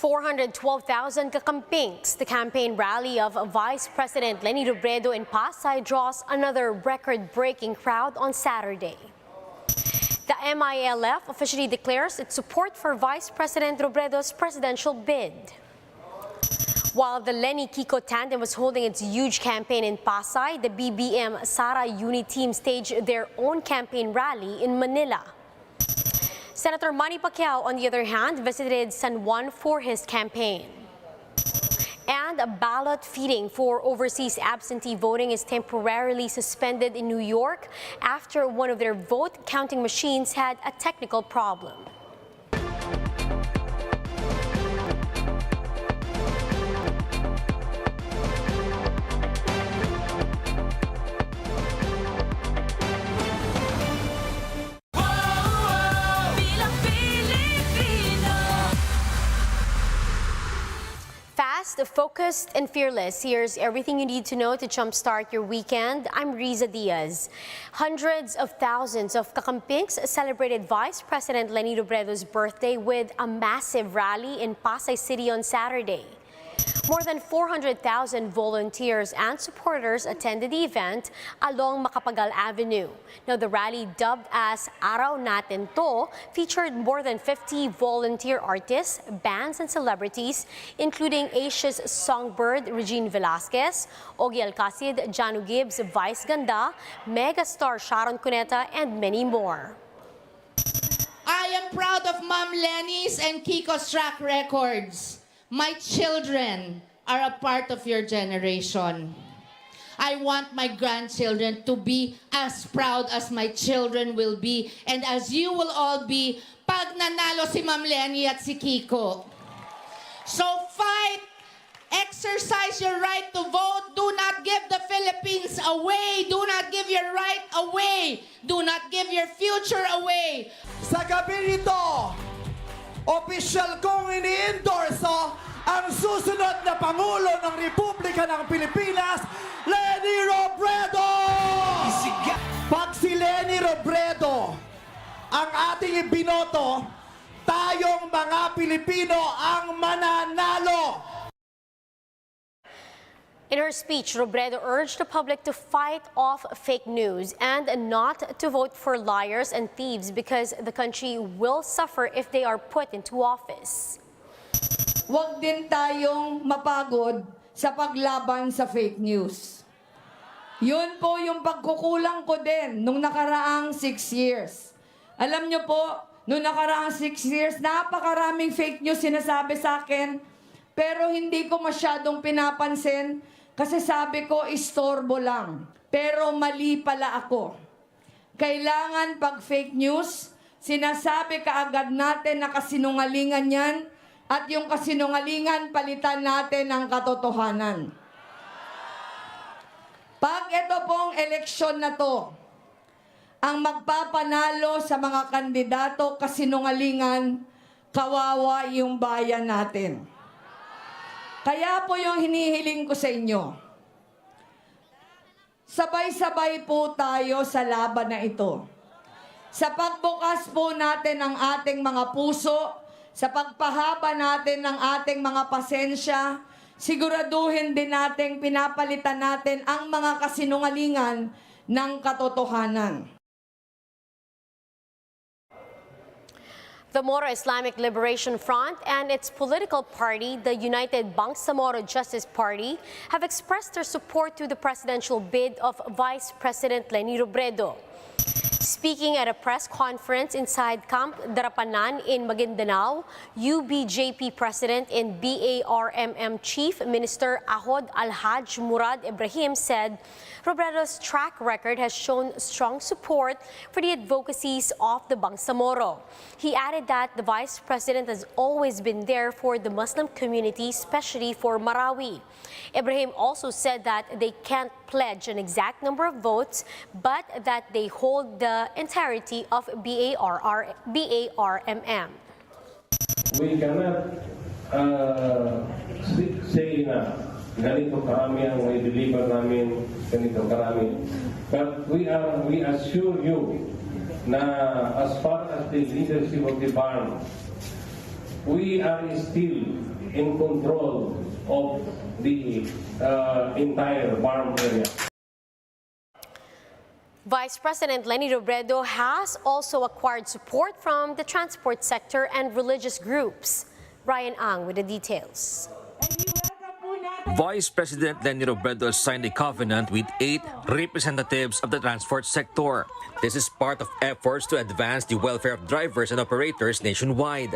412,000 kakampings. The campaign rally of Vice President Leni Robredo in Pasay draws another record-breaking crowd on Saturday. The MILF officially declares its support for Vice President Robredo's presidential bid. While the Leni-Kiko tandem was holding its huge campaign in Pasay, the BBM Sara unit team staged their own campaign rally in Manila. Senator Manny Pacquiao, on the other hand, visited San Juan for his campaign. And ballot feeding for overseas absentee voting is temporarily suspended in New York after one of their vote counting machines had a technical problem. Focused and fearless, here's everything you need to know to jumpstart your weekend. I'm Riza Diaz. Hundreds of thousands of kakampings celebrated Vice President Leni Robredo's birthday with a massive rally in Pasay City on Saturday. More than 400,000 volunteers and supporters attended the event along Macapagal Avenue. Now, the rally, dubbed as Araw Natin To, featured more than 50 volunteer artists, bands, and celebrities, including Asia's songbird Regine Velasquez, Ogie Alcacid, Janu Gibbs, Vice Ganda, megastar Sharon Cuneta, and many more. I am proud of Ma'am Leni's and Kiko's track records. My children are a part of your generation. I want my grandchildren to be as proud as my children will be and as you will all be pag nanalo si Ma'am Leni at si Kiko. So fight, exercise your right to vote. Do not give the Philippines away. Do not give your right away. Do not give your future away. Sa gabi nito, opisyal kong ini-endorse ang susunod na Pangulo ng Republika ng Pilipinas, Leni Robredo! Pag si Leni Robredo ang ating ibinoto, tayong mga Pilipino ang mananalo! In her speech, Robredo urged the public to fight off fake news and not to vote for liars and thieves because the country will suffer if they are put into office. Huwag din tayong mapagod sa paglaban sa fake news. Yun po yung pagkukulang ko din nung nakaraang 6 years. Alam nyo po, nung nakaraang 6 years, napakaraming fake news sinasabi sa akin, pero hindi ko masyadong pinapansin kasi sabi ko, istorbo lang. Pero mali pala ako. Kailangan pag fake news, sinasabi kaagad natin na kasinungalingan yan at yung kasinungalingan palitan natin ng katotohanan. Pag ito pong eleksyon na to, ang magpapanalo sa mga kandidato kasinungalingan, kawawa yung bayan natin. Kaya po yung hinihiling ko sa inyo, sabay-sabay po tayo sa laban na ito. Sa pagbukas po natin ng ating mga puso, sa pagpahaba natin ng ating mga pasensya, siguraduhin din natin, pinapalitan natin ang mga kasinungalingan ng katotohanan. The Moro Islamic Liberation Front and its political party, the United Bangsamoro Justice Party, have expressed their support to the presidential bid of Vice President Leni Robredo. Speaking at a press conference inside Camp Darapanan in Maguindanao, UBJP President and BARMM Chief Minister Ahod Alhaj Murad Ibrahim said Robredo's track record has shown strong support for the advocacies of the Bangsamoro. He added that the Vice President has always been there for the Muslim community, especially for Marawi. Ibrahim also said that they can't pledge an exact number of votes, but that they hold the entirety of BARMM. We cannot say na ganito karami ang may deliver namin, ganito karami. But we assure you na as far as the leadership of the BARM, we are still in control of the entire farm area. Vice President Leni Robredo has also acquired support from the transport sector and religious groups. Ryan Ang with the details. Vice President Leni Robredo signed a covenant with 8 representatives of the transport sector. This is part of efforts to advance the welfare of drivers and operators nationwide.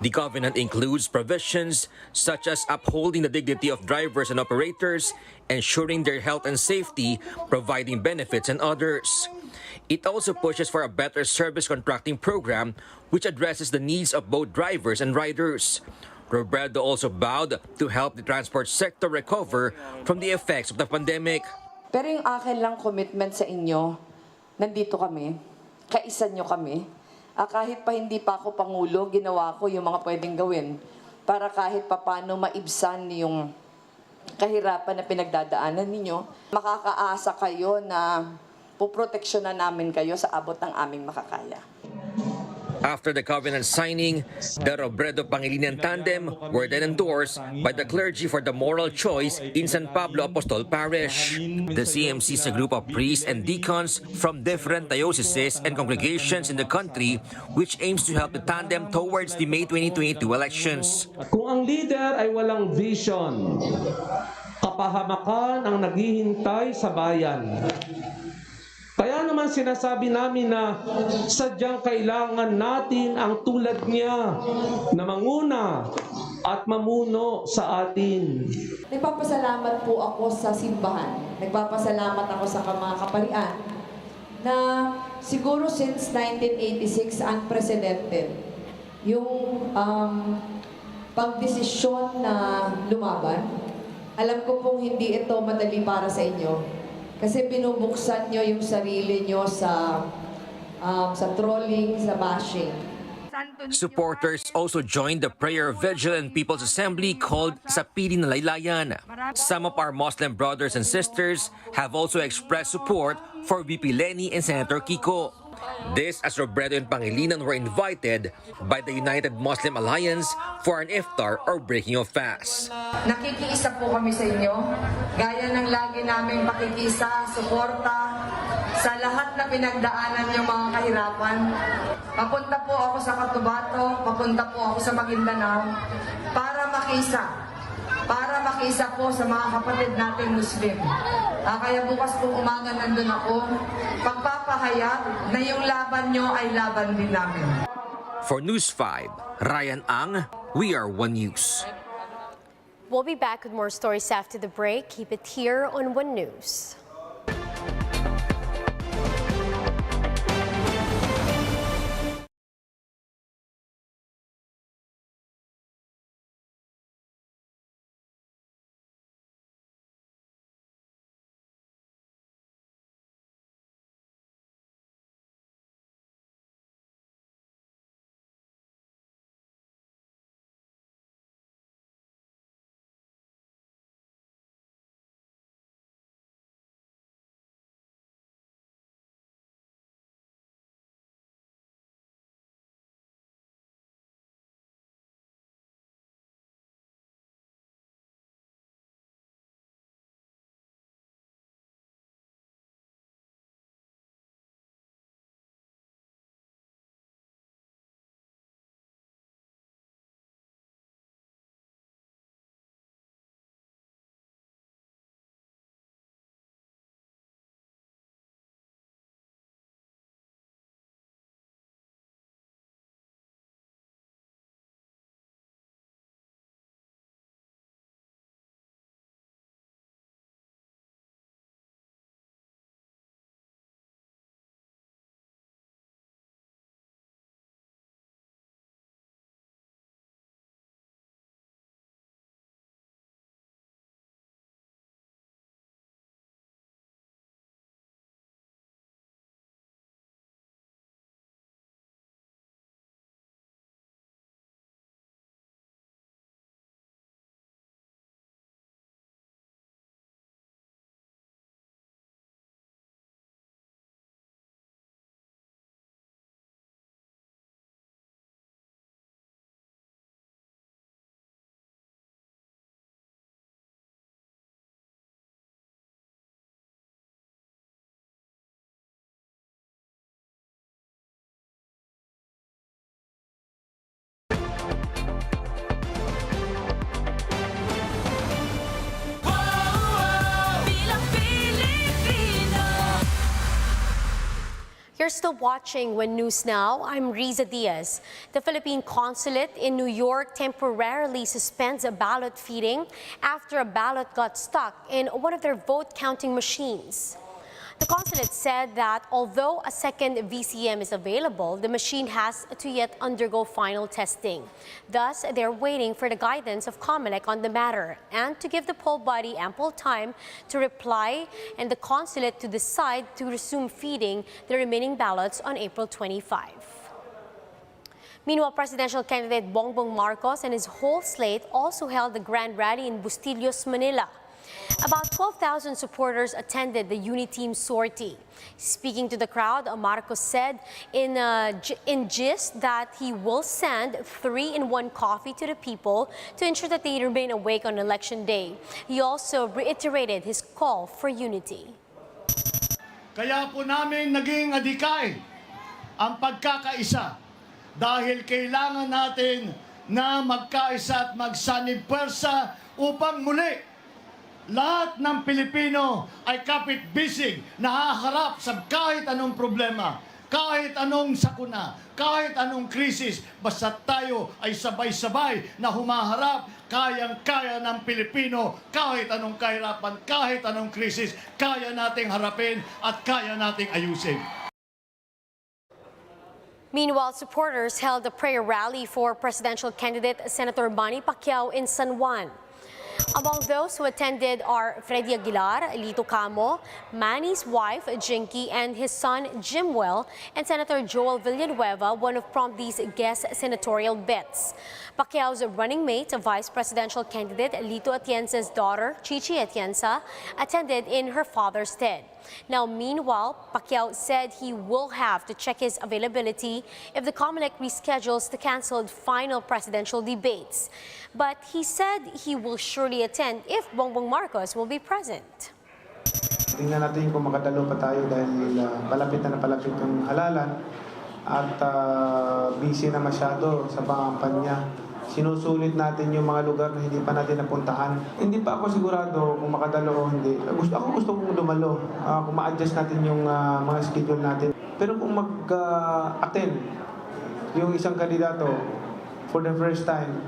The covenant includes provisions such as upholding the dignity of drivers and operators, ensuring their health and safety, providing benefits, and others. It also pushes for a better service contracting program which addresses the needs of both drivers and riders. Robredo also vowed to help the transport sector recover from the effects of the pandemic. Pero yung akin lang commitment sa inyo, nandito kami, kaisa nyo kami. Kahit pa hindi pa ako Pangulo, ginawa ko yung mga pwedeng gawin para kahit papano maibsan yung kahirapan na pinagdadaanan ninyo. Makakaasa kayo na puproteksyonan namin kayo sa abot ng aming makakaya. After the covenant signing, the Robredo-Pangilinan tandem were then endorsed by the clergy for the moral choice in San Pablo Apostol Parish. The CMC is a group of priests and deacons from different dioceses and congregations in the country which aims to help the tandem towards the May 2022 elections. Kung ang leader ay walang vision, kapahamakan ang naghihintay sa bayan. Kaya naman sinasabi namin na sadyang kailangan natin ang tulad niya na manguna at mamuno sa atin. Nagpapasalamat po ako sa simbahan. Nagpapasalamat ako sa mga kaparian na siguro since 1986 unprecedented yung pagdesisyon na lumaban. Alam ko pong hindi ito madali para sa inyo. Kasi binubuksan nyo yung sarili nyo sa trolling, sa bashing. Supporters also joined the prayer vigil and People's Assembly called sa Piling na Laylayan. Some of our Muslim brothers and sisters have also expressed support for VP Leni and Senator Kiko. This as Robredo and Pangilinan were invited by the United Muslim Alliance for an iftar or breaking of fast. Nakikiisa po kami sa inyo, gaya ng lagi namin pakikisa, suporta sa lahat na pinagdaanan yung mga kahirapan. Papunta po ako sa Cotabato, papunta po ako sa Maguindanao para makisa po sa mga kapatid nating Muslim. Kaya bukas po umaga nandun ako, pagpapahayag na yung laban nyo ay laban din namin. For News 5, Ryan Ang, We Are One News. We'll be back with more stories after the break. Keep it here on One News. You're still watching One News Now. I'm Riza Diaz. The Philippine consulate in New York temporarily suspends a ballot feeding after a ballot got stuck in one of their vote counting machines. The consulate said that although a second VCM is available, the machine has to yet undergo final testing. Thus, they're waiting for the guidance of COMELEC on the matter and to give the poll body ample time to reply and the consulate to decide to resume feeding the remaining ballots on April 25. Meanwhile, presidential candidate Bongbong Marcos and his whole slate also held a grand rally in Bustillos, Manila. About 12,000 supporters attended the Uniteam sortie. Speaking to the crowd, Marcos said in gist that he will send 3-in-1 coffee to the people to ensure that they remain awake on election day. He also reiterated his call for unity. Kaya po namin naging adikay ang pagkakaisa dahil kailangan natin na magkaisa at magsanib pwersa upang muli lahat ng Pilipino ay kapit-bisig na haharap sa kahit anong problema, kahit anong sakuna, kahit anong krisis, basta tayo ay sabay-sabay na humaharap, kayang-kaya ng Pilipino, kahit anong kahirapan, kahit anong krisis, kaya nating harapin at kaya nating ayusin. Meanwhile, supporters held a prayer rally for presidential candidate Senator Manny Pacquiao in San Juan. Among those who attended are Freddy Aguilar, Lito Camo, Manny's wife, Jinky, and his son, Jimwell, and Senator Joel Villanueva, one of Promptly's guest senatorial bets. Pacquiao's running mate, vice presidential candidate Lito Atienza's daughter, Chichi Atienza, attended in her father's stead. Now, meanwhile, Pacquiao said he will have to check his availability if the COMELEC reschedules the canceled final presidential debates. But he said he will surely attend if Bongbong Marcos will be present. Tingnan natin kung makadalo pa tayo dahil palapit na palapit yung halalan at busy na masyado sa pangampanya. Sinusulit natin yung mga lugar na hindi pa natin napuntahan. Hindi pa ako sigurado kung makadalo o hindi. Gusto kong dumalo. Kung ma-adjust natin yung mga schedule natin. Pero kung mag-attend yung isang kandidato for the first time,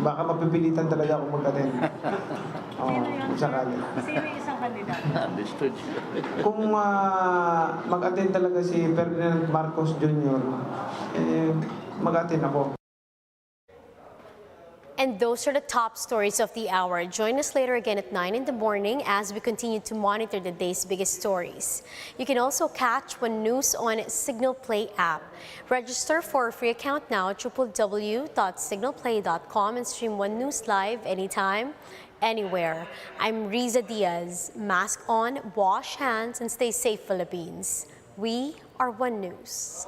baka mapipilitan talaga akong mag-attend. Sakali. Sino yung isang kandidato? Understood. Kung mag-attend talaga si Ferdinand Marcos Jr., mag-attend ako. And those are the top stories of the hour. Join us later again at 9 in the morning as we continue to monitor the day's biggest stories. You can also catch One News on Signal Play app. Register for a free account now at www.signalplay.com and stream One News live anytime, anywhere. I'm Riza Diaz. Mask on, wash hands, and stay safe, Philippines. We are One News.